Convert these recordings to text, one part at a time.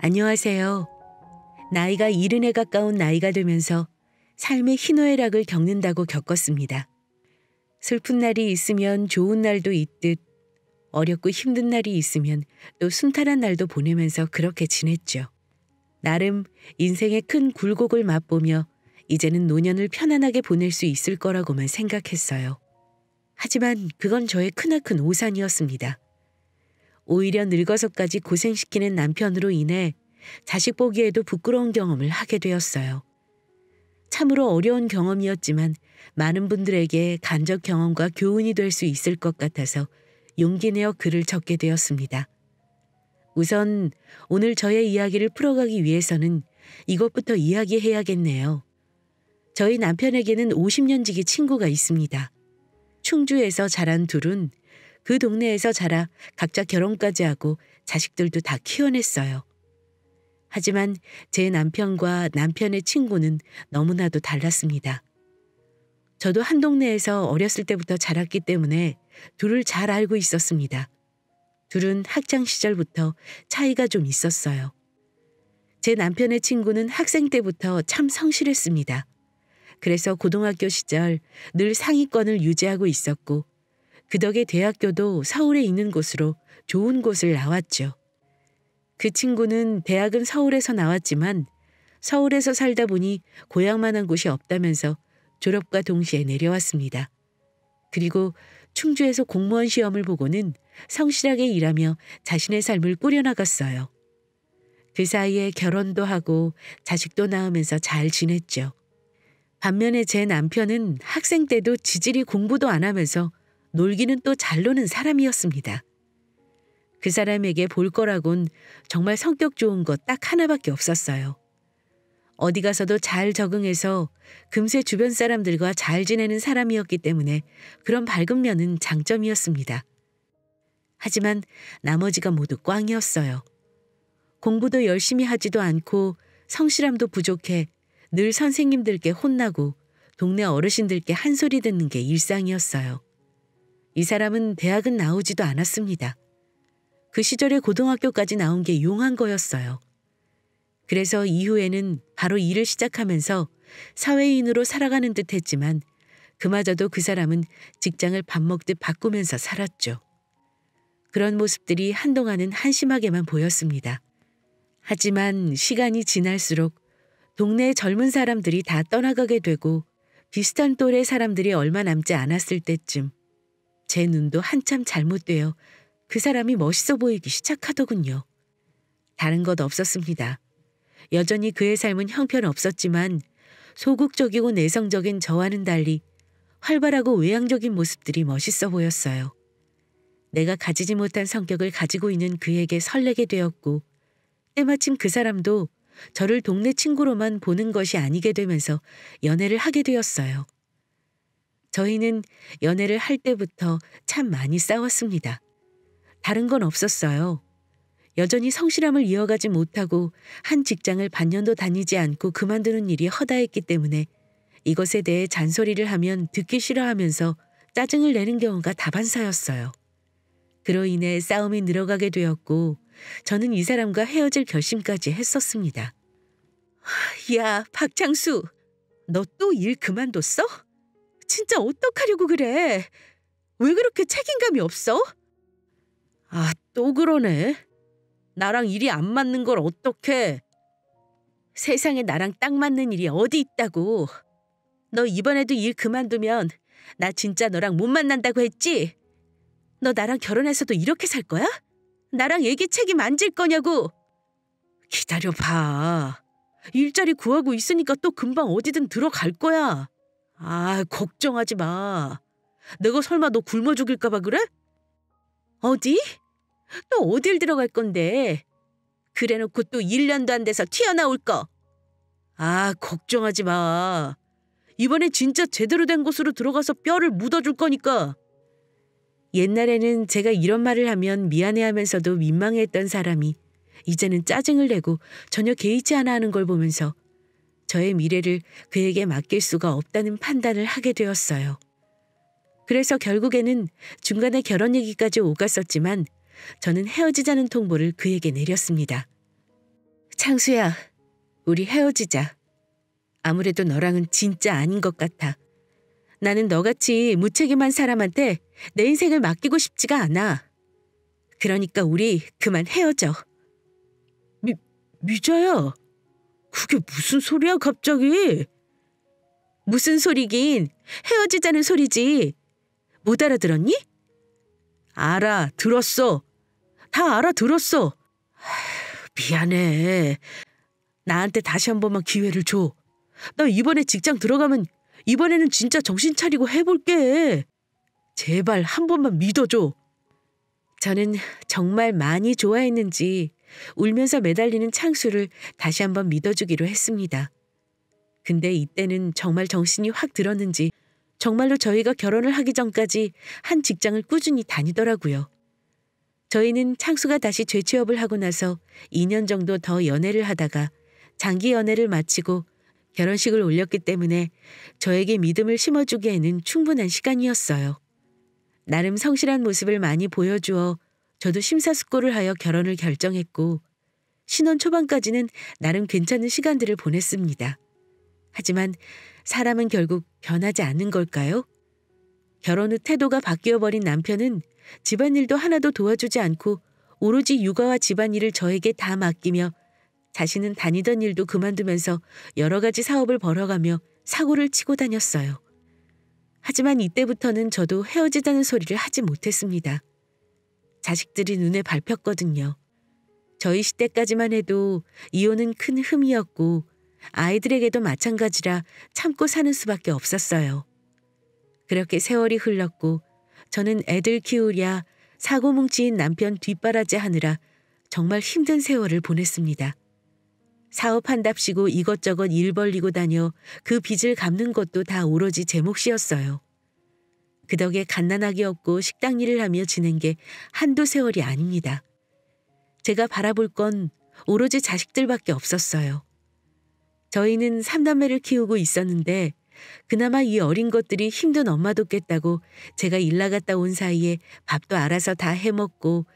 안녕하세요. 나이가 70에 가까운 나이가 되면서 삶의 희노애락을 겪는다고 겪었습니다. 슬픈 날이 있으면 좋은 날도 있듯 어렵고 힘든 날이 있으면 또 순탄한 날도 보내면서 그렇게 지냈죠. 나름 인생의 큰 굴곡을 맛보며 이제는 노년을 편안하게 보낼 수 있을 거라고만 생각했어요. 하지만 그건 저의 크나큰 오산이었습니다. 오히려 늙어서까지 고생시키는 남편으로 인해 자식 보기에도 부끄러운 경험을 하게 되었어요. 참으로 어려운 경험이었지만 많은 분들에게 간접 경험과 교훈이 될 수 있을 것 같아서 용기 내어 글을 적게 되었습니다. 우선 오늘 저의 이야기를 풀어가기 위해서는 이것부터 이야기해야겠네요. 저희 남편에게는 50년 지기 친구가 있습니다. 충주에서 자란 둘은 그 동네에서 자라 각자 결혼까지 하고 자식들도 다 키워냈어요. 하지만 제 남편과 남편의 친구는 너무나도 달랐습니다. 저도 한 동네에서 어렸을 때부터 자랐기 때문에 둘을 잘 알고 있었습니다. 둘은 학창 시절부터 차이가 좀 있었어요. 제 남편의 친구는 학생 때부터 참 성실했습니다. 그래서 고등학교 시절 늘 상위권을 유지하고 있었고 그 덕에 대학교도 서울에 있는 곳으로 좋은 곳을 나왔죠. 그 친구는 대학은 서울에서 나왔지만 서울에서 살다 보니 고향만한 곳이 없다면서 졸업과 동시에 내려왔습니다. 그리고 충주에서 공무원 시험을 보고는 성실하게 일하며 자신의 삶을 꾸려나갔어요. 그 사이에 결혼도 하고 자식도 낳으면서 잘 지냈죠. 반면에 제 남편은 학생 때도 지질이 공부도 안 하면서 놀기는 또 잘 노는 사람이었습니다. 그 사람에게 볼 거라곤 정말 성격 좋은 것 딱 하나밖에 없었어요. 어디 가서도 잘 적응해서 금세 주변 사람들과 잘 지내는 사람이었기 때문에 그런 밝은 면은 장점이었습니다. 하지만 나머지가 모두 꽝이었어요. 공부도 열심히 하지도 않고 성실함도 부족해 늘 선생님들께 혼나고 동네 어르신들께 한 소리 듣는 게 일상이었어요. 이 사람은 대학은 나오지도 않았습니다. 그 시절에 고등학교까지 나온 게 용한 거였어요. 그래서 이후에는 바로 일을 시작하면서 사회인으로 살아가는 듯 했지만 그마저도 그 사람은 직장을 밥 먹듯 바꾸면서 살았죠. 그런 모습들이 한동안은 한심하게만 보였습니다. 하지만 시간이 지날수록 동네의 젊은 사람들이 다 떠나가게 되고 비슷한 또래 사람들이 얼마 남지 않았을 때쯤 제 눈도 한참 잘못되어 그 사람이 멋있어 보이기 시작하더군요. 다른 것 없었습니다. 여전히 그의 삶은 형편없었지만 소극적이고 내성적인 저와는 달리 활발하고 외향적인 모습들이 멋있어 보였어요. 내가 가지지 못한 성격을 가지고 있는 그에게 설레게 되었고 때마침 그 사람도 저를 동네 친구로만 보는 것이 아니게 되면서 연애를 하게 되었어요. 저희는 연애를 할 때부터 참 많이 싸웠습니다. 다른 건 없었어요. 여전히 성실함을 이어가지 못하고 한 직장을 반년도 다니지 않고 그만두는 일이 허다했기 때문에 이것에 대해 잔소리를 하면 듣기 싫어하면서 짜증을 내는 경우가 다반사였어요. 그로 인해 싸움이 늘어가게 되었고 저는 이 사람과 헤어질 결심까지 했었습니다. 야, 박창수, 너 또 일 그만뒀어? 진짜 어떡하려고 그래? 왜 그렇게 책임감이 없어? 아, 또 그러네. 나랑 일이 안 맞는 걸 어떡해. 세상에 나랑 딱 맞는 일이 어디 있다고. 너 이번에도 일 그만두면 나 진짜 너랑 못 만난다고 했지? 너 나랑 결혼해서도 이렇게 살 거야? 나랑 애기 책임 안 질 거냐고. 기다려봐. 일자리 구하고 있으니까 또 금방 어디든 들어갈 거야. 아, 걱정하지 마. 내가 설마 너 굶어 죽일까 봐 그래? 어디? 또 어딜 들어갈 건데? 그래놓고 또 1년도 안 돼서 튀어나올 거. 아, 걱정하지 마. 이번에 진짜 제대로 된 곳으로 들어가서 뼈를 묻어줄 거니까. 옛날에는 제가 이런 말을 하면 미안해하면서도 민망해했던 사람이 이제는 짜증을 내고 전혀 개의치 않아 하는 걸 보면서 저의 미래를 그에게 맡길 수가 없다는 판단을 하게 되었어요. 그래서 결국에는 중간에 결혼 얘기까지 오갔었지만 저는 헤어지자는 통보를 그에게 내렸습니다. 창수야, 우리 헤어지자. 아무래도 너랑은 진짜 아닌 것 같아. 나는 너같이 무책임한 사람한테 내 인생을 맡기고 싶지가 않아. 그러니까 우리 그만 헤어져. 미자야, 그게 무슨 소리야 갑자기? 무슨 소리긴, 헤어지자는 소리지. 못 알아들었니? 알아들었어. 다 알아들었어. 미안해. 나한테 다시 한 번만 기회를 줘. 나 이번에 직장 들어가면 이번에는 진짜 정신 차리고 해볼게. 제발 한 번만 믿어줘. 저는 정말 많이 좋아했는지 울면서 매달리는 창수를 다시 한번 믿어주기로 했습니다. 근데 이때는 정말 정신이 확 들었는지 정말로 저희가 결혼을 하기 전까지 한 직장을 꾸준히 다니더라고요. 저희는 창수가 다시 재취업을 하고 나서 2년 정도 더 연애를 하다가 장기 연애를 마치고 결혼식을 올렸기 때문에 저에게 믿음을 심어주기에는 충분한 시간이었어요. 나름 성실한 모습을 많이 보여주어 저도 심사숙고를 하여 결혼을 결정했고 신혼 초반까지는 나름 괜찮은 시간들을 보냈습니다. 하지만 사람은 결국 변하지 않는 걸까요? 결혼 후 태도가 바뀌어버린 남편은 집안일도 하나도 도와주지 않고 오로지 육아와 집안일을 저에게 다 맡기며 자신은 다니던 일도 그만두면서 여러 가지 사업을 벌어가며 사고를 치고 다녔어요. 하지만 이때부터는 저도 헤어지자는 소리를 하지 못했습니다. 자식들이 눈에 밟혔거든요. 저희 시대까지만 해도 이혼은 큰 흠이었고 아이들에게도 마찬가지라 참고 사는 수밖에 없었어요. 그렇게 세월이 흘렀고 저는 애들 키우랴 사고뭉치인 남편 뒷바라지 하느라 정말 힘든 세월을 보냈습니다. 사업한답시고 이것저것 일 벌리고 다녀 그 빚을 갚는 것도 다 오로지 제 몫이었어요. 그 덕에 갓난아기 없고 식당 일을 하며 지낸 게 한두 세월이 아닙니다. 제가 바라볼 건 오로지 자식들밖에 없었어요. 저희는 3남매를 키우고 있었는데 그나마 이 어린 것들이 힘든 엄마 돕겠다고 제가 일 나갔다 온 사이에 밥도 알아서 다 해먹고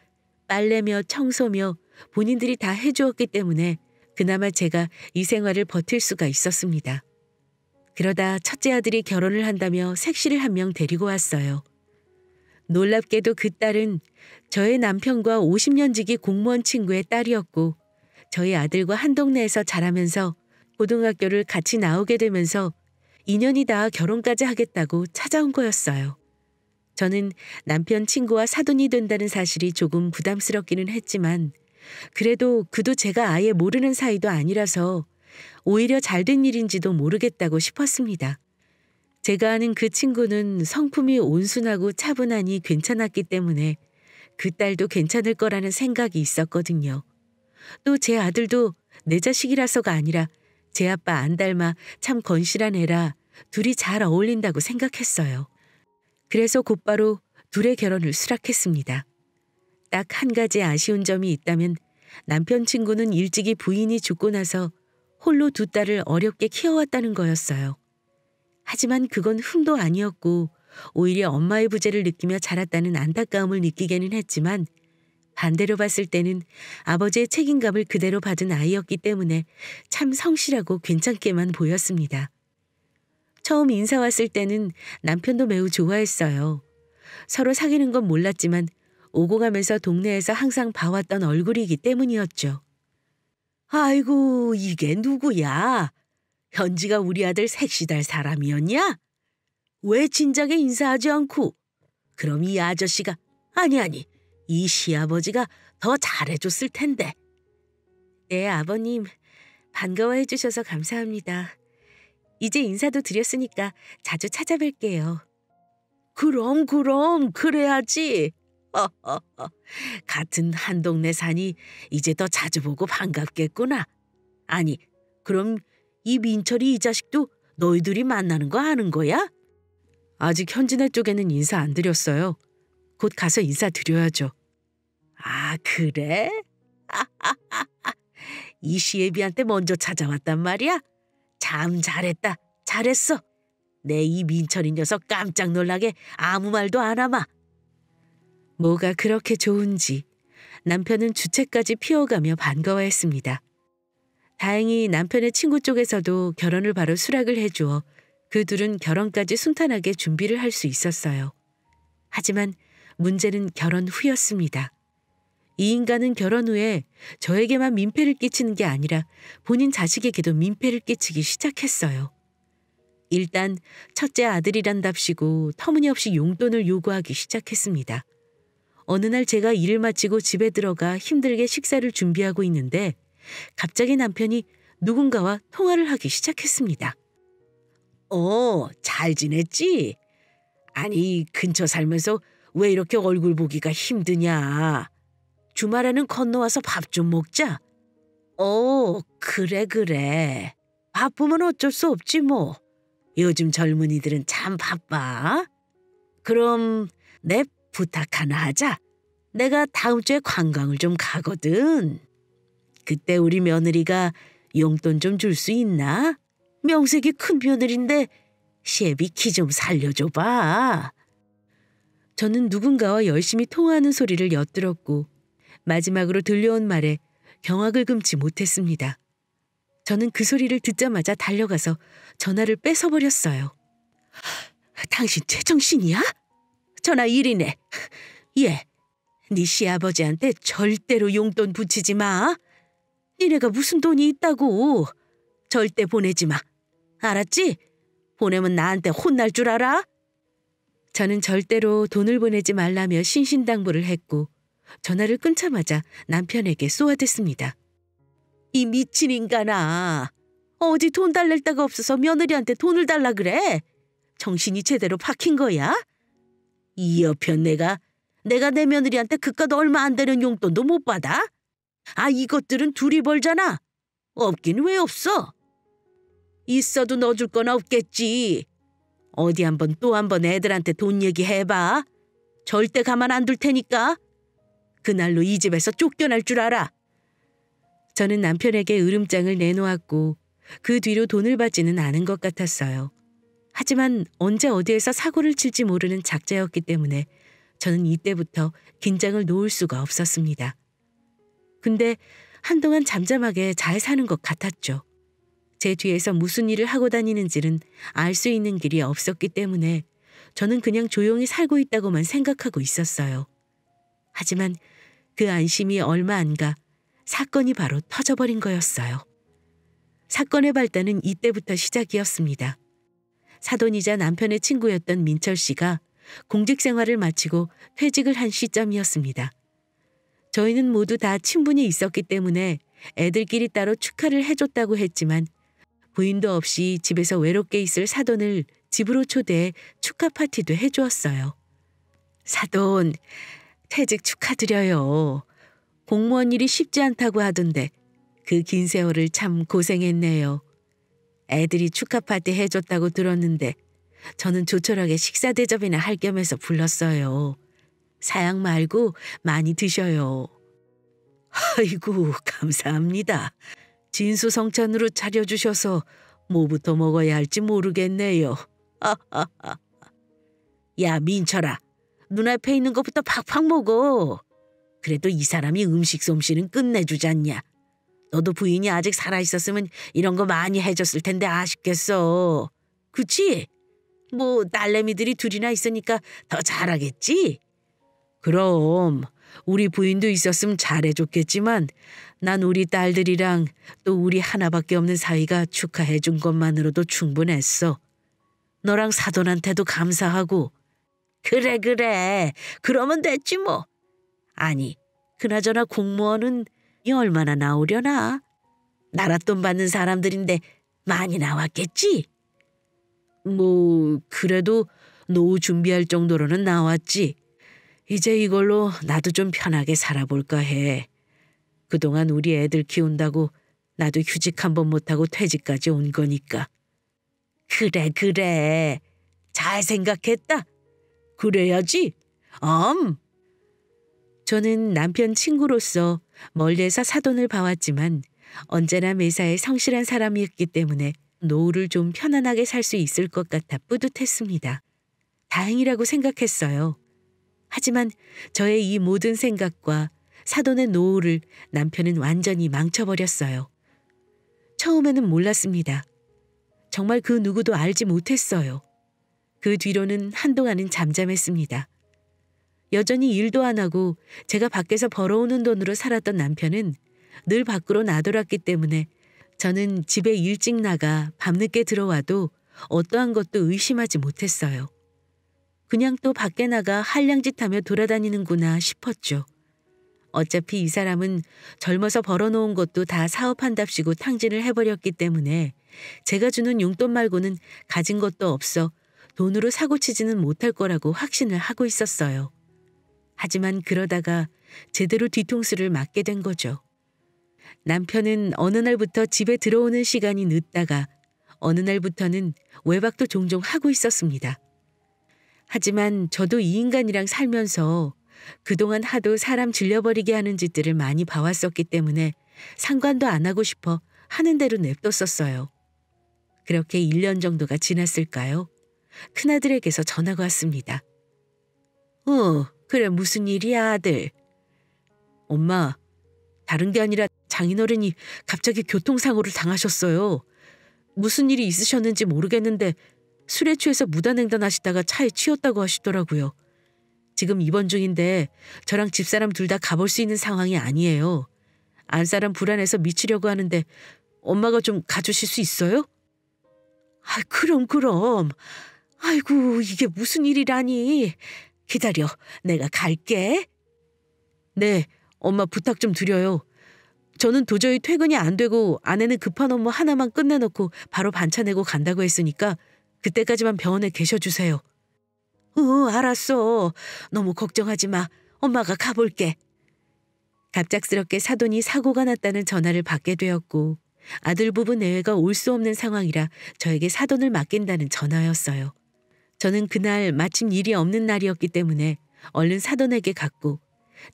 빨래며 청소며 본인들이 다 해주었기 때문에 그나마 제가 이 생활을 버틸 수가 있었습니다. 그러다 첫째 아들이 결혼을 한다며 색시를 한 명 데리고 왔어요. 놀랍게도 그 딸은 저의 남편과 50년 지기 공무원 친구의 딸이었고 저희 아들과 한 동네에서 자라면서 고등학교를 같이 나오게 되면서 인연이 닿아 결혼까지 하겠다고 찾아온 거였어요. 저는 남편 친구와 사돈이 된다는 사실이 조금 부담스럽기는 했지만 그래도 그도 제가 아예 모르는 사이도 아니라서 오히려 잘된 일인지도 모르겠다고 싶었습니다. 제가 아는 그 친구는 성품이 온순하고 차분하니 괜찮았기 때문에 그 딸도 괜찮을 거라는 생각이 있었거든요. 또 제 아들도 내 자식이라서가 아니라 제 아빠 안 닮아 참 건실한 애라 둘이 잘 어울린다고 생각했어요. 그래서 곧바로 둘의 결혼을 수락했습니다. 딱 한 가지 아쉬운 점이 있다면 남편 친구는 일찍이 부인이 죽고 나서 홀로 두 딸을 어렵게 키워왔다는 거였어요. 하지만 그건 흠도 아니었고 오히려 엄마의 부재를 느끼며 자랐다는 안타까움을 느끼게는 했지만 반대로 봤을 때는 아버지의 책임감을 그대로 받은 아이였기 때문에 참 성실하고 괜찮게만 보였습니다. 처음 인사 왔을 때는 남편도 매우 좋아했어요. 서로 사귀는 건 몰랐지만 오고 가면서 동네에서 항상 봐왔던 얼굴이기 때문이었죠. 아이고, 이게 누구야? 현지가 우리 아들 색시달 사람이었냐? 왜 진작에 인사하지 않고? 그럼 이 아저씨가, 아니, 이 시아버지가 더 잘해줬을 텐데. 네, 아버님. 반가워해 주셔서 감사합니다. 이제 인사도 드렸으니까 자주 찾아뵐게요. 그럼 그래야지. 같은 한 동네 사니 이제 더 자주 보고 반갑겠구나. 아니, 그럼 이 민철이 이 자식도 너희들이 만나는 거 아는 거야? 아직 현진네 쪽에는 인사 안 드렸어요. 곧 가서 인사 드려야죠. 아, 그래? 이 시애비한테 먼저 찾아왔단 말이야? 참 잘했어. 내 이 민철이 녀석 깜짝 놀라게 아무 말도 안 하마. 뭐가 그렇게 좋은지 남편은 주책까지 피워가며 반가워했습니다. 다행히 남편의 친구 쪽에서도 결혼을 바로 수락을 해주어 그 둘은 결혼까지 순탄하게 준비를 할 수 있었어요. 하지만 문제는 결혼 후였습니다. 이 인간은 결혼 후에 저에게만 민폐를 끼치는 게 아니라 본인 자식에게도 민폐를 끼치기 시작했어요. 일단 첫째 아들이란답시고 터무니없이 용돈을 요구하기 시작했습니다. 어느 날 제가 일을 마치고 집에 들어가 힘들게 식사를 준비하고 있는데 갑자기 남편이 누군가와 통화를 하기 시작했습니다. 잘 지냈지? 아니, 근처 살면서 왜 이렇게 얼굴 보기가 힘드냐? 주말에는 건너와서 밥 좀 먹자. 그래. 바쁘면 어쩔 수 없지 뭐. 요즘 젊은이들은 참 바빠. 그럼 내 부탁 하나 하자. 내가 다음 주에 관광을 좀 가거든. 그때 우리 며느리가 용돈 좀 줄 수 있나? 명색이 큰 며느리인데 시애비 키 좀 살려줘봐. 저는 누군가와 열심히 통화하는 소리를 엿들었고 마지막으로 들려온 말에 경악을 금치 못했습니다. 저는 그 소리를 듣자마자 달려가서 전화를 뺏어버렸어요. 당신 제정신이야? 전화 1이네. 예, 네 시아버지한테 절대로 용돈 붙이지 마. 니네가 무슨 돈이 있다고. 절대 보내지 마. 알았지? 보내면 나한테 혼날 줄 알아? 저는 절대로 돈을 보내지 말라며 신신당부를 했고 전화를 끊자마자 남편에게 쏘아댔습니다. 이 미친 인간아. 어디 돈 달랠 데가 없어서 며느리한테 돈을 달라 그래? 정신이 제대로 박힌 거야? 이 여편 내가 내 며느리한테 그깟 얼마 안 되는 용돈도 못 받아? 이것들은 둘이 벌잖아. 없긴 왜 없어? 있어도 넣어줄 건 없겠지. 어디 한번 또 한번 애들한테 돈 얘기해봐. 절대 가만 안 둘 테니까. 그날로 이 집에서 쫓겨날 줄 알아. 저는 남편에게 으름장을 내놓았고 그 뒤로 돈을 받지는 않은 것 같았어요. 하지만 언제 어디에서 사고를 칠지 모르는 작자였기 때문에 저는 이때부터 긴장을 놓을 수가 없었습니다. 근데 한동안 잠잠하게 잘 사는 것 같았죠. 제 뒤에서 무슨 일을 하고 다니는지는 알 수 있는 길이 없었기 때문에 저는 그냥 조용히 살고 있다고만 생각하고 있었어요. 하지만 그 안심이 얼마 안 가 사건이 바로 터져버린 거였어요. 사건의 발단은 이때부터 시작이었습니다. 사돈이자 남편의 친구였던 민철 씨가 공직 생활을 마치고 퇴직을 한 시점이었습니다. 저희는 모두 다 친분이 있었기 때문에 애들끼리 따로 축하를 해줬다고 했지만 부인도 없이 집에서 외롭게 있을 사돈을 집으로 초대해 축하 파티도 해주었어요. 사돈, 퇴직 축하드려요. 공무원 일이 쉽지 않다고 하던데 그 긴 세월을 참 고생했네요. 애들이 축하 파티 해줬다고 들었는데 저는 조촐하게 식사 대접이나 할 겸해서 불렀어요. 사양 말고 많이 드셔요. 아이고, 감사합니다. 진수성찬으로 차려주셔서 뭐부터 먹어야 할지 모르겠네요. 야, 민철아. 눈앞에 있는 것부터 팍팍 먹어. 그래도 이 사람이 음식 솜씨는 끝내주잖냐. 너도 부인이 아직 살아있었으면 이런 거 많이 해줬을 텐데 아쉽겠어. 그치? 뭐 딸내미들이 둘이나 있으니까 더 잘하겠지? 그럼 우리 부인도 있었으면 잘해줬겠지만 난 우리 딸들이랑 또 우리 하나밖에 없는 사위가 축하해준 것만으로도 충분했어. 너랑 사돈한테도 감사하고. 그래. 그러면 됐지 뭐. 아니, 그나저나 공무원은 얼마나 나오려나? 나랏돈 받는 사람들인데 많이 나왔겠지? 뭐 그래도 노후 준비할 정도로는 나왔지. 이제 이걸로 나도 좀 편하게 살아볼까 해. 그동안 우리 애들 키운다고 나도 휴직 한번 못하고 퇴직까지 온 거니까. 그래. 잘 생각했다. 그래야지. 저는 남편 친구로서 멀리에서 사돈을 봐왔지만 언제나 매사에 성실한 사람이었기 때문에 노후를 좀 편안하게 살 수 있을 것 같아 뿌듯했습니다. 다행이라고 생각했어요. 하지만 저의 이 모든 생각과 사돈의 노후를 남편은 완전히 망쳐버렸어요. 처음에는 몰랐습니다. 정말 그 누구도 알지 못했어요. 그 뒤로는 한동안은 잠잠했습니다. 여전히 일도 안 하고 제가 밖에서 벌어오는 돈으로 살았던 남편은 늘 밖으로 나돌았기 때문에 저는 집에 일찍 나가 밤늦게 들어와도 어떠한 것도 의심하지 못했어요. 그냥 또 밖에 나가 한량짓하며 돌아다니는구나 싶었죠. 어차피 이 사람은 젊어서 벌어놓은 것도 다 사업한답시고 탕진을 해버렸기 때문에 제가 주는 용돈 말고는 가진 것도 없어 돈으로 사고치지는 못할 거라고 확신을 하고 있었어요. 하지만 그러다가 제대로 뒤통수를 맞게 된 거죠. 남편은 어느 날부터 집에 들어오는 시간이 늦다가 어느 날부터는 외박도 종종 하고 있었습니다. 하지만 저도 이 인간이랑 살면서 그동안 하도 사람 질려버리게 하는 짓들을 많이 봐왔었기 때문에 상관도 안 하고 싶어 하는 대로 냅뒀었어요. 그렇게 1년 정도가 지났을까요? 큰아들에게서 전화가 왔습니다. 그래 무슨 일이야 아들? 엄마, 다른 게 아니라 장인어른이 갑자기 교통사고를 당하셨어요. 무슨 일이 있으셨는지 모르겠는데 술에 취해서 무단횡단하시다가 차에 치였다고 하시더라고요. 지금 입원 중인데 저랑 집사람 둘 다 가볼 수 있는 상황이 아니에요. 안사람 불안해서 미치려고 하는데 엄마가 좀 가주실 수 있어요? 그럼. 아이고 이게 무슨 일이라니. 기다려, 내가 갈게. 네, 엄마 부탁 좀 드려요. 저는 도저히 퇴근이 안 되고 아내는 급한 업무 하나만 끝내놓고 바로 반차 내고 간다고 했으니까 그때까지만 병원에 계셔주세요. 알았어. 너무 걱정하지 마. 엄마가 가볼게. 갑작스럽게 사돈이 사고가 났다는 전화를 받게 되었고 아들 부부 내외가 올 수 없는 상황이라 저에게 사돈을 맡긴다는 전화였어요. 저는 그날 마침 일이 없는 날이었기 때문에 얼른 사돈에게 갔고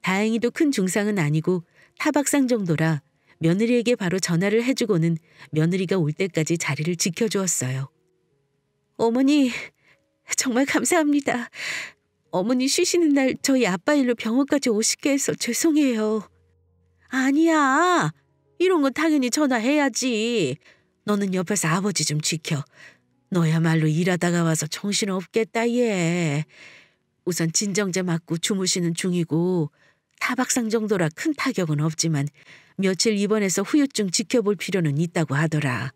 다행히도 큰 중상은 아니고 타박상 정도라 며느리에게 바로 전화를 해주고는 며느리가 올 때까지 자리를 지켜주었어요. 어머니, 정말 감사합니다. 어머니 쉬시는 날 저희 아빠 일로 병원까지 오시게 해서 죄송해요. 아니야. 이런 건 당연히 전화해야지. 너는 옆에서 아버지 좀 지켜. 너야말로 일하다가 와서 정신없겠다 얘. 우선 진정제 맞고 주무시는 중이고 타박상 정도라 큰 타격은 없지만 며칠 입원해서 후유증 지켜볼 필요는 있다고 하더라.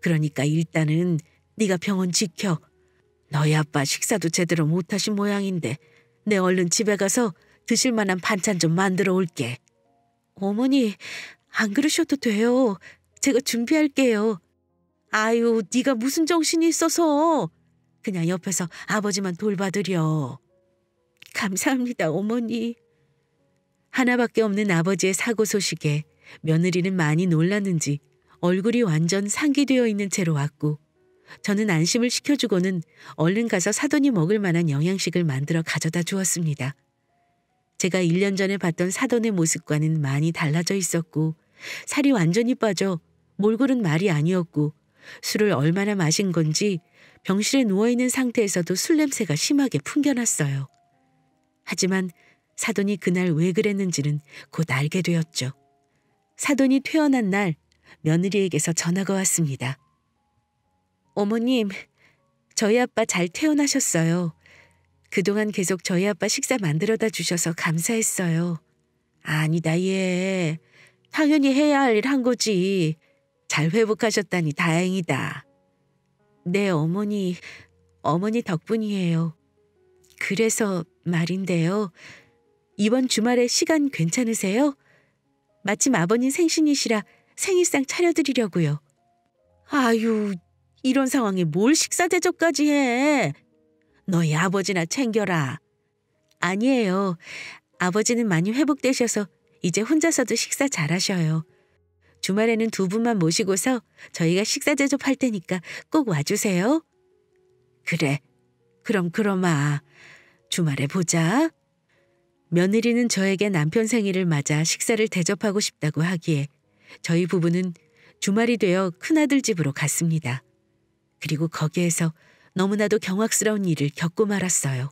그러니까 일단은 네가 병원 지켜. 너희 아빠 식사도 제대로 못하신 모양인데 내 얼른 집에 가서 드실 만한 반찬 좀 만들어 올게. 어머니, 안 그러셔도 돼요. 제가 준비할게요. 아유, 네가 무슨 정신이 있어서. 그냥 옆에서 아버지만 돌봐드려. 감사합니다, 어머니. 하나밖에 없는 아버지의 사고 소식에 며느리는 많이 놀랐는지 얼굴이 완전 상기되어 있는 채로 왔고 저는 안심을 시켜주고는 얼른 가서 사돈이 먹을 만한 영양식을 만들어 가져다 주었습니다. 제가 1년 전에 봤던 사돈의 모습과는 많이 달라져 있었고 살이 완전히 빠져 몰골은 말이 아니었고 술을 얼마나 마신 건지 병실에 누워있는 상태에서도 술 냄새가 심하게 풍겨났어요. 하지만 사돈이 그날 왜 그랬는지는 곧 알게 되었죠. 사돈이 퇴원한 날 며느리에게서 전화가 왔습니다. 어머님, 저희 아빠 잘 퇴원하셨어요. 그동안 계속 저희 아빠 식사 만들어다 주셔서 감사했어요. 아니다 얘. 당연히 해야 할 일 한 거지. 잘 회복하셨다니 다행이다. 네 어머니 덕분이에요. 그래서 말인데요. 이번 주말에 시간 괜찮으세요? 마침 아버님 생신이시라 생일상 차려드리려고요. 아유, 이런 상황에 뭘 식사 대접까지 해. 너희 아버지나 챙겨라. 아니에요. 아버지는 많이 회복되셔서 이제 혼자서도 식사 잘하셔요. 주말에는 두 분만 모시고서 저희가 식사 대접할 테니까 꼭 와주세요. 그래, 그러마. 주말에 보자. 며느리는 저에게 남편 생일을 맞아 식사를 대접하고 싶다고 하기에 저희 부부는 주말이 되어 큰아들 집으로 갔습니다. 그리고 거기에서 너무나도 경악스러운 일을 겪고 말았어요.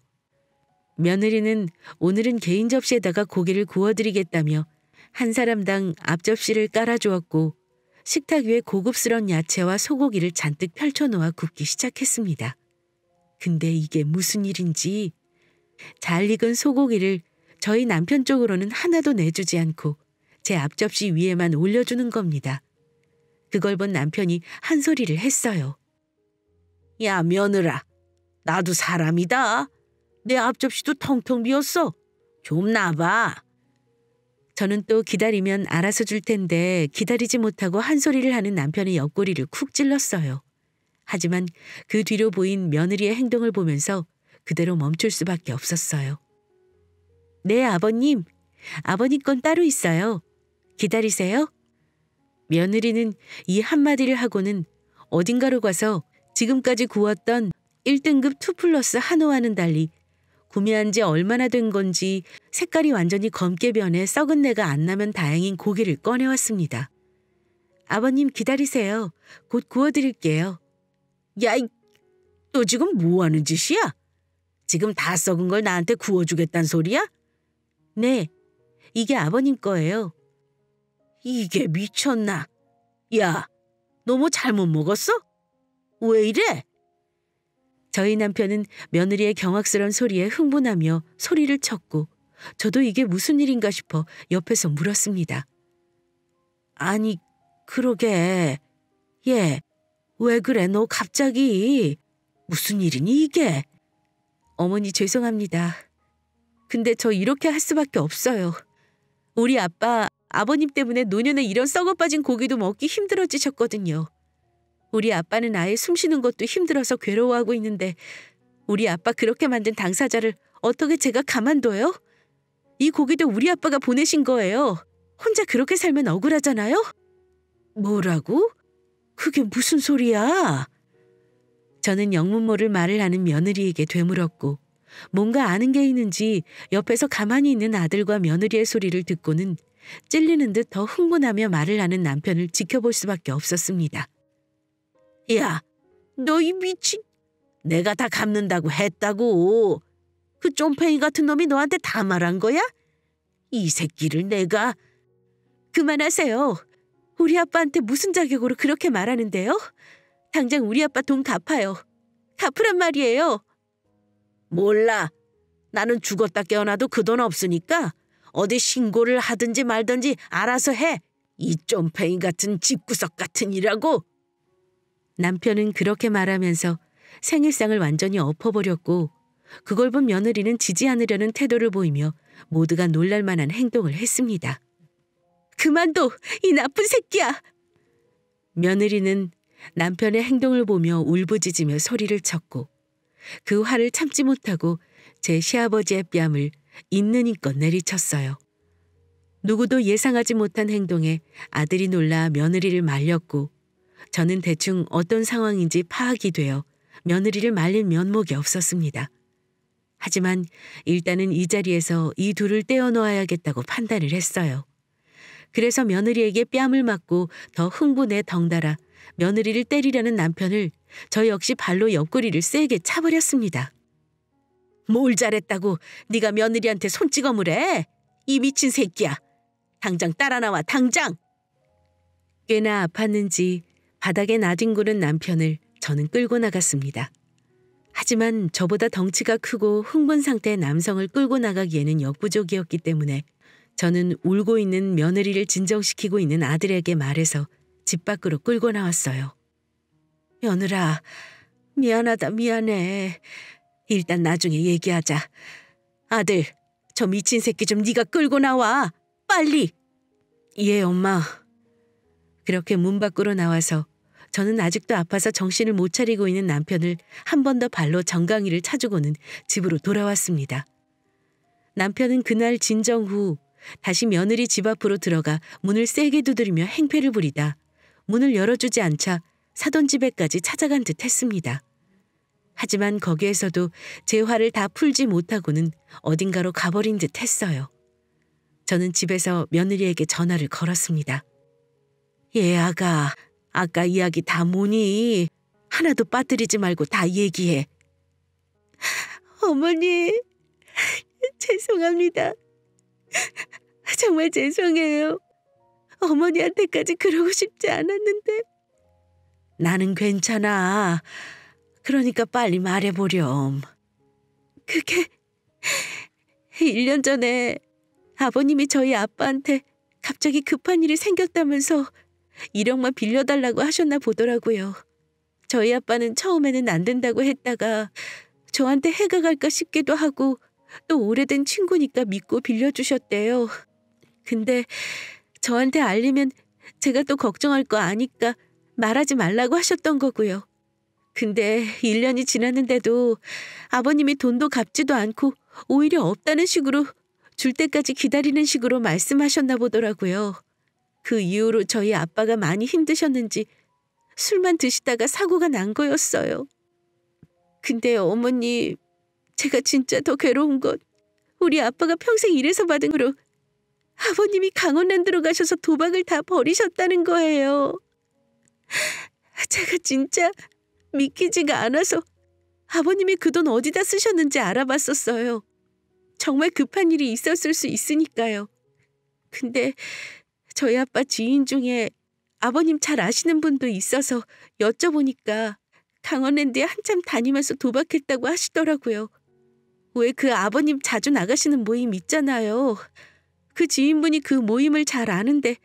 며느리는 오늘은 개인 접시에다가 고기를 구워드리겠다며 한 사람당 앞접시를 깔아주었고 식탁 위에 고급스러운 야채와 소고기를 잔뜩 펼쳐놓아 굽기 시작했습니다. 근데 이게 무슨 일인지 잘 익은 소고기를 저희 남편 쪽으로는 하나도 내주지 않고 제 앞접시 위에만 올려주는 겁니다. 그걸 본 남편이 한 소리를 했어요. 야, 며느라, 나도 사람이다. 내 앞접시도 텅텅 비었어. 좀 놔봐. 저는 또 기다리면 알아서 줄 텐데 기다리지 못하고 한 소리를 하는 남편의 옆구리를 쿡 찔렀어요. 하지만 그 뒤로 보인 며느리의 행동을 보면서 그대로 멈출 수밖에 없었어요. 네, 아버님. 아버님 건 따로 있어요. 기다리세요. 며느리는 이 한마디를 하고는 어딘가로 가서 지금까지 구웠던 1등급 2플러스 한우와는 달리 구매한 지 얼마나 된 건지 색깔이 완전히 검게 변해 썩은 내가 안 나면 다행인 고기를 꺼내왔습니다. 아버님 기다리세요. 곧 구워드릴게요. 야, 너 지금 뭐 하는 짓이야? 지금 다 썩은 걸 나한테 구워주겠단 소리야? 네, 이게 아버님 거예요. 이게 미쳤나? 야, 너 뭐 잘못 먹었어? 왜 이래? 저희 남편은 며느리의 경악스러운 소리에 흥분하며 소리를 쳤고 저도 이게 무슨 일인가 싶어 옆에서 물었습니다. 아니, 그러게. 얘, 왜 그래 너 갑자기. 무슨 일이니 이게? 어머니 죄송합니다. 근데 저 이렇게 할 수밖에 없어요. 우리 아빠, 아버님 때문에 노년에 이런 썩어빠진 고기도 먹기 힘들어지셨거든요. 우리 아빠는 아예 숨쉬는 것도 힘들어서 괴로워하고 있는데 우리 아빠 그렇게 만든 당사자를 어떻게 제가 가만둬요? 이 고기도 우리 아빠가 보내신 거예요. 혼자 그렇게 살면 억울하잖아요? 뭐라고? 그게 무슨 소리야? 저는 영문모를 말을 하는 며느리에게 되물었고 뭔가 아는 게 있는지 옆에서 가만히 있는 아들과 며느리의 소리를 듣고는 찔리는 듯 더 흥분하며 말을 하는 남편을 지켜볼 수밖에 없었습니다. 야, 너 이 미친. 내가 다 갚는다고 했다고. 그 쫌팽이 같은 놈이 너한테 다 말한 거야? 이 새끼를 내가. 그만하세요. 우리 아빠한테 무슨 자격으로 그렇게 말하는데요? 당장 우리 아빠 돈 갚아요. 갚으란 말이에요. 몰라. 나는 죽었다 깨어나도 그 돈 없으니까 어디 신고를 하든지 말든지 알아서 해. 이 쫌팽이 같은 집구석 같은 이라고. 남편은 그렇게 말하면서 생일상을 완전히 엎어버렸고 그걸 본 며느리는 지지 않으려는 태도를 보이며 모두가 놀랄 만한 행동을 했습니다. 그만둬, 이 나쁜 새끼야. 며느리는 남편의 행동을 보며 울부짖으며 소리를 쳤고 그 화를 참지 못하고 제 시아버지의 뺨을 있는 힘껏 내리쳤어요. 누구도 예상하지 못한 행동에 아들이 놀라 며느리를 말렸고 저는 대충 어떤 상황인지 파악이 되어 며느리를 말릴 면목이 없었습니다. 하지만 일단은 이 자리에서 이 둘을 떼어놓아야겠다고 판단을 했어요. 그래서 며느리에게 뺨을 맞고 더 흥분에 덩달아 며느리를 때리려는 남편을 저 역시 발로 옆구리를 세게 차버렸습니다. 뭘 잘했다고 네가 며느리한테 손찌검을 해? 이 미친 새끼야. 당장 따라 나와, 당장. 꽤나 아팠는지 바닥에 나뒹구는 남편을 저는 끌고 나갔습니다. 하지만 저보다 덩치가 크고 흥분 상태의 남성을 끌고 나가기에는 역부족이었기 때문에 저는 울고 있는 며느리를 진정시키고 있는 아들에게 말해서 집 밖으로 끌고 나왔어요. 며느라, 미안하다, 미안해. 일단 나중에 얘기하자. 아들, 저 미친 새끼 좀 네가 끌고 나와. 빨리. 예, 엄마. 그렇게 문 밖으로 나와서 저는 아직도 아파서 정신을 못 차리고 있는 남편을 한 번 더 발로 정강이를 차주고는 집으로 돌아왔습니다. 남편은 그날 진정 후 다시 며느리 집 앞으로 들어가 문을 세게 두드리며 행패를 부리다 문을 열어주지 않자 사돈 집에까지 찾아간 듯 했습니다. 하지만 거기에서도 제 화를 다 풀지 못하고는 어딘가로 가버린 듯 했어요. 저는 집에서 며느리에게 전화를 걸었습니다. 예, 아까 이야기 다 뭐니? 하나도 빠뜨리지 말고 다 얘기해. 어머니, 죄송합니다. 정말 죄송해요. 어머니한테까지 그러고 싶지 않았는데. 나는 괜찮아. 그러니까 빨리 말해보렴. 그게 1년 전에 아버님이 저희 아빠한테 갑자기 급한 일이 생겼다면서 1억만 빌려달라고 하셨나 보더라고요. 저희 아빠는 처음에는 안 된다고 했다가 저한테 해가 갈까 싶기도 하고 또 오래된 친구니까 믿고 빌려주셨대요. 근데 저한테 알리면 제가 또 걱정할 거 아니까 말하지 말라고 하셨던 거고요. 근데 1년이 지났는데도 아버님이 돈도 갚지도 않고 오히려 없다는 식으로 줄 때까지 기다리는 식으로 말씀하셨나 보더라고요. 그 이후로 저희 아빠가 많이 힘드셨는지 술만 드시다가 사고가 난 거였어요. 근데 어머니, 제가 진짜 더 괴로운 건 우리 아빠가 평생 일해서 받은 거로 아버님이 강원랜드로 가셔서 도박을 다 버리셨다는 거예요. 제가 진짜 믿기지가 않아서 아버님이 그 돈 어디다 쓰셨는지 알아봤었어요. 정말 급한 일이 있었을 수 있으니까요. 근데 저희 아빠 지인 중에 아버님 잘 아시는 분도 있어서 여쭤보니까 강원랜드에 한참 다니면서 도박했다고 하시더라고요. 왜 그 아버님 자주 나가시는 모임 있잖아요. 그 지인분이 그 모임을 잘 아는데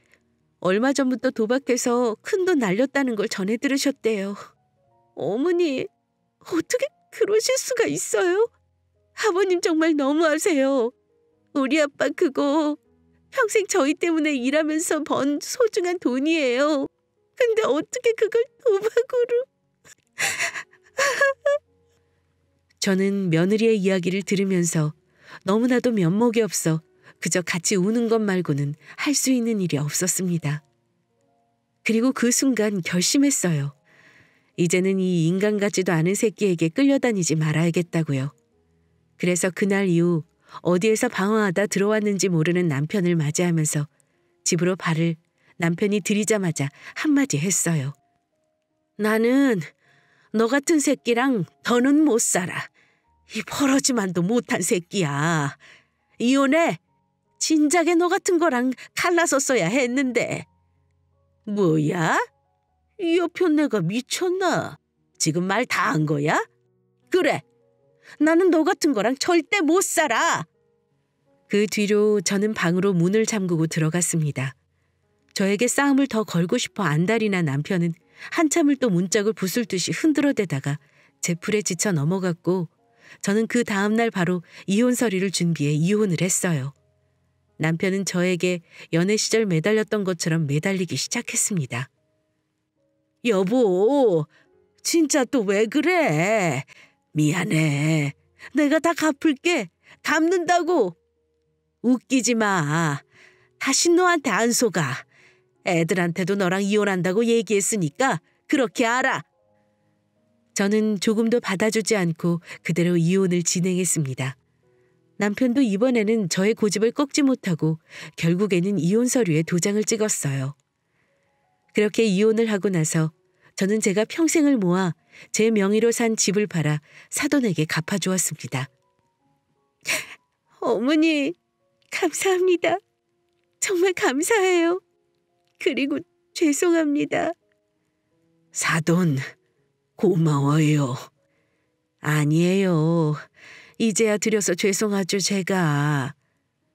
얼마 전부터 도박해서 큰돈 날렸다는 걸 전해 들으셨대요. 어머니, 어떻게 그러실 수가 있어요? 아버님 정말 너무하세요. 우리 아빠 그거 평생 저희 때문에 일하면서 번 소중한 돈이에요. 근데 어떻게 그걸 도박으로... 저는 며느리의 이야기를 들으면서 너무나도 면목이 없어 그저 같이 우는 것 말고는 할 수 있는 일이 없었습니다. 그리고 그 순간 결심했어요. 이제는 이 인간 같지도 않은 새끼에게 끌려다니지 말아야겠다고요. 그래서 그날 이후 어디에서 방황하다 들어왔는지 모르는 남편을 맞이하면서 집으로 발을 남편이 들이자마자 한마디 했어요. 나는 너 같은 새끼랑 더는 못 살아. 이 버러지만도 못한 새끼야. 이혼해. 진작에 너 같은 거랑 갈라섰어야 했는데. 뭐야? 이 여편 내가 미쳤나? 지금 말 다 한 거야? 그래. 나는 너 같은 거랑 절대 못 살아. 그 뒤로 저는 방으로 문을 잠그고 들어갔습니다. 저에게 싸움을 더 걸고 싶어 안달이 난 남편은 한참을 또 문짝을 부술듯이 흔들어대다가 제 풀에 지쳐 넘어갔고 저는 그 다음날 바로 이혼 서류를 준비해 이혼을 했어요. 남편은 저에게 연애 시절 매달렸던 것처럼 매달리기 시작했습니다. 여보, 진짜 또 왜 그래? 미안해. 내가 다 갚을게. 갚는다고. 웃기지 마. 다시 너한테 안 속아. 애들한테도 너랑 이혼한다고 얘기했으니까 그렇게 알아. 저는 조금도 받아주지 않고 그대로 이혼을 진행했습니다. 남편도 이번에는 저의 고집을 꺾지 못하고 결국에는 이혼 서류에 도장을 찍었어요. 그렇게 이혼을 하고 나서 저는 제가 평생을 모아 제 명의로 산 집을 팔아 사돈에게 갚아주었습니다. 어머니, 감사합니다. 정말 감사해요. 그리고 죄송합니다. 사돈, 고마워요. 아니에요. 이제야 드려서 죄송하죠, 제가.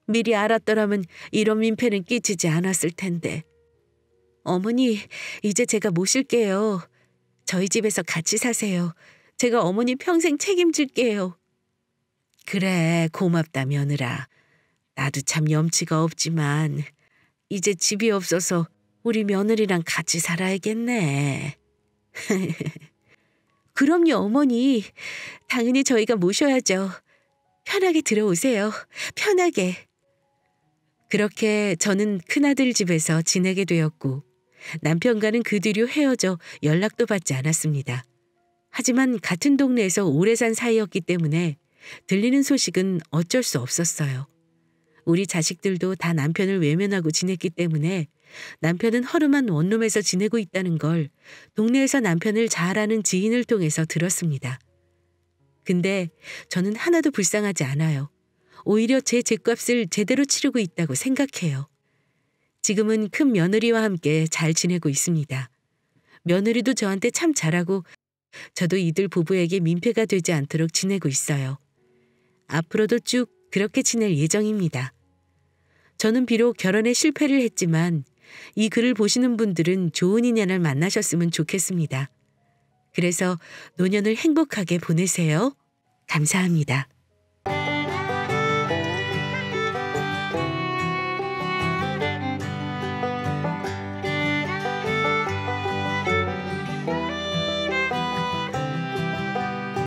미리 알았더라면 이런 민폐는 끼치지 않았을 텐데. 어머니, 이제 제가 모실게요. 저희 집에서 같이 사세요. 제가 어머니 평생 책임질게요. 그래, 고맙다, 며느라. 나도 참 염치가 없지만 이제 집이 없어서 우리 며느리랑 같이 살아야겠네. 그럼요, 어머니. 당연히 저희가 모셔야죠. 편하게 들어오세요. 편하게. 그렇게 저는 큰아들 집에서 지내게 되었고 남편과는 그 뒤로 헤어져 연락도 받지 않았습니다. 하지만 같은 동네에서 오래 산 사이였기 때문에 들리는 소식은 어쩔 수 없었어요. 우리 자식들도 다 남편을 외면하고 지냈기 때문에 남편은 허름한 원룸에서 지내고 있다는 걸 동네에서 남편을 잘 아는 지인을 통해서 들었습니다. 근데 저는 하나도 불쌍하지 않아요. 오히려 제 죗값을 제대로 치르고 있다고 생각해요. 지금은 큰 며느리와 함께 잘 지내고 있습니다. 며느리도 저한테 참 잘하고 저도 이들 부부에게 민폐가 되지 않도록 지내고 있어요. 앞으로도 쭉 그렇게 지낼 예정입니다. 저는 비록 결혼에 실패를 했지만 이 글을 보시는 분들은 좋은 인연을 만나셨으면 좋겠습니다. 그래서 노년을 행복하게 보내세요. 감사합니다.